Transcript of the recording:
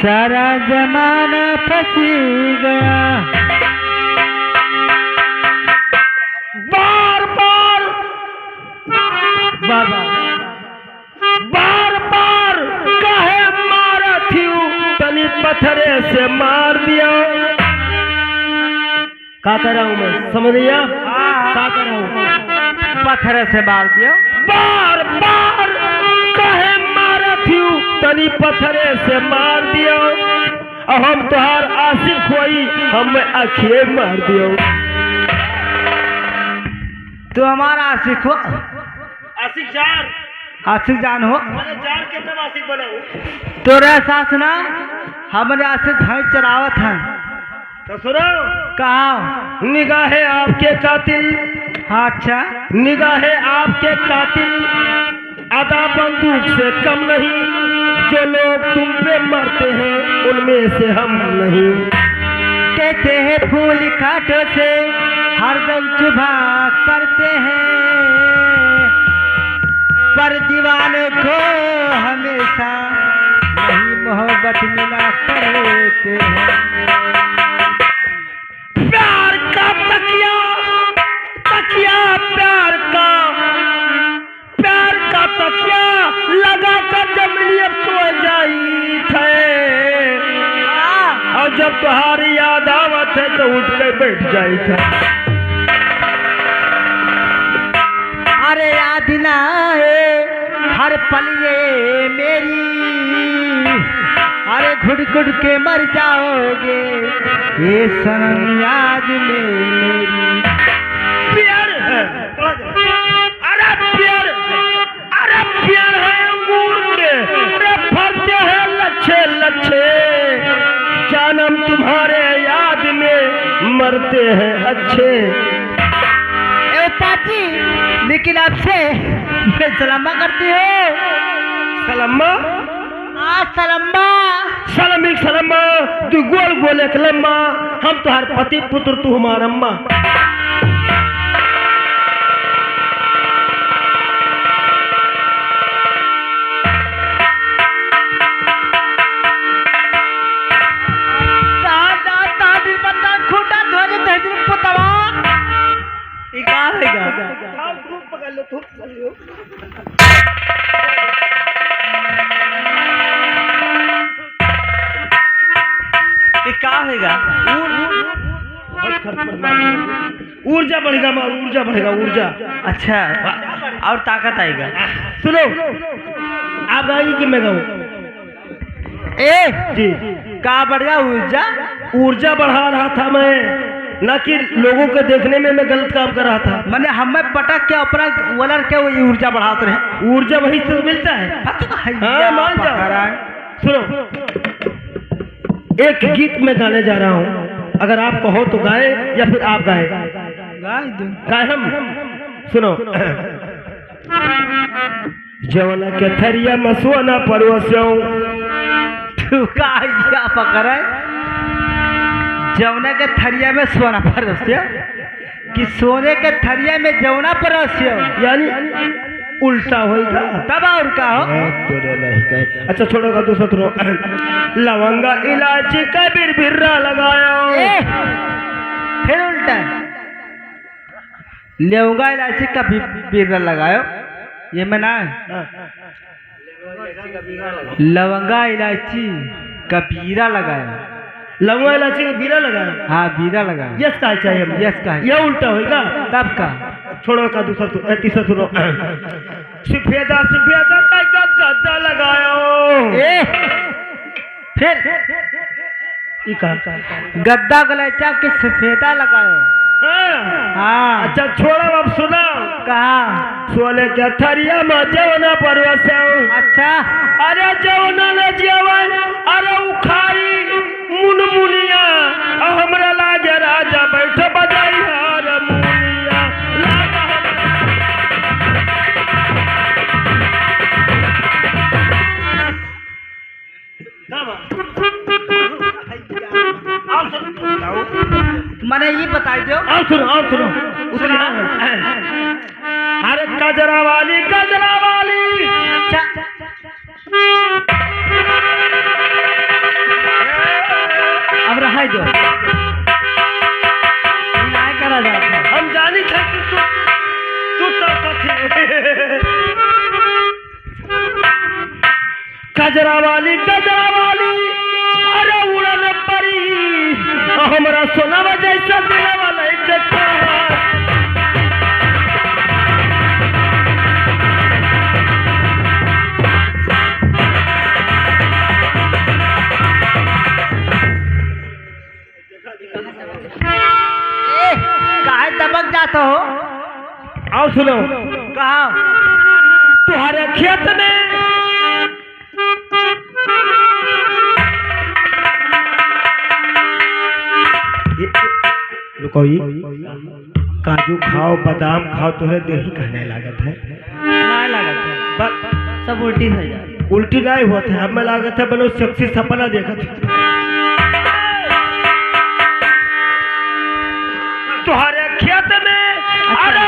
सारा जमाना फंसी गया। बार बार बाबा बार बार काहे मारा थी तनी पत्थरे से मार दिया। का कर रहा हूँ मैं, समझ लिया? का कर रहा हूँ? पत्थर से मार दिया। बार बार काहे मारा थी तनी पत्थरे से मार दिया। और हम तुहार आशिक हुई, हमें आखिए मार दियो। तू हमारा आशिक हो, आशिक जान, आशिक जान हो। मैंने जान के तब आशिक बना हूँ। तोरे सास ना हमारे आशिक भैंस चरावत हैं। तो सुनो, कहा निगाहे आपके कातिल, हाँ अच्छा निगाहे आपके कातिल आधा बंदूक से कम नहीं। जो लोग तुम पे मरते हैं उनमें से हम नहीं। कहते हैं फूल कांटों से हरदम चुभा करते हैं, पर दीवानों को हमेशा नहीं मोहब्बत मिला करते हैं। प्यार का तकिया, तकिया प्यार का तकिया लगा कर जमीन सो जाई थे। और जब तुम्हारी याद आवत है तो उठ के बैठ जाई था। अरे याद ना आए हर पल ये मेरी, अरे घुट घुट के मर जाओगे ये सनम याद में मेरी। प्यार है, अरे प्यार, अरे प्यार है अंगूर के, अरे फरते हैं लच्छे लच्छे। जानम तुम्हारे याद में मरते हैं अच्छे। ए चाची, लेकिन आपसे मैं सलामा करती हूँ। सलम्मा सलम्मा सलमिक सलम्मा, तू गोल गोल एक लम्मा। हम तुहार पति पुत्र, तू हमारा अम्मा। ऊर्जा बढ़ेगा माँ, ऊर्जा बढ़ेगा, ऊर्जा। अच्छा, और ताकत आएगा। सुनो, आप गाएंगे कि मैं गाऊं? जी, कहाँ बढ़ गया ऊर्जा? ऊर्जा बढ़ा रहा था मैं, ना कि लोगों को देखने में मैं गलत काम कर रहा था। मैंने हमें पटक के अपना वलर के वही ऊर्जा बढ़ाते रहे। ऊर्जा वही से मिलता है। हाँ, मान जाओ। सुनो, एक गीत में गाने जा रहा हूँ, अगर आप कहो तो गाए या फिर आप गाए। गाए हम। सुनो, जवना के थरिया मसुआना परवस्यों। तू क्या पकड़ा है? जवना के थरिया में सोना परवस्यों कि सोने के थरिया में जवना परवस्यों, यानी उल्टा होगा। तब और का हो? तोरे नहीं कहे। अच्छा छोड़ोगा दूसरा सुनो। लवंगा इलायची का बिरबिरा लगाया। फिर उल्टा लवंगा इलायची का बिरबिरा लगायो। ये मैं ना लवंगा इलायची का बीरा लगाया। लवंगा इलायची का बीरा लगाया। हाँ, बीरा लगाया। यस का चाहिए हम। यस का। ये उल्टा होगा। तब का छोड़ो का दूसरा तीसरा सुनो। सफेदा सफेदा का गद्दा लगायो। फिर गद्दा गलैचा के सफेदा लगायो। हाँ। अच्छा छोड़ो, अब सुनो। कहा सोने के थरिया में जवना परवस्यों। अच्छा, अरे जवना न जेवन, अरे उखारी मुनमुनिया। हमरा लागे राजा बैठो बजाई हारमोनिया। मैंने ये बता दो। और सुनो अरे गजरा वाली गजरा वाली। अच्छा, गजरा वाली अरे उड़न परी हमरा सोनावा जैसा दिला वाला चक्का काहे दबक जाते हो? आओ सुनो कहा तुम्हारे खेत में रुको ही काजू खाओ बादाम खाओ तुम्हें देही कहने लागत है ना लागत है, सब उल्टी हो जाए। उल्टी नहीं हुआ था हमें लागत है बनो सेक्सी सपना देखा था तुम्हारे खेत में अरे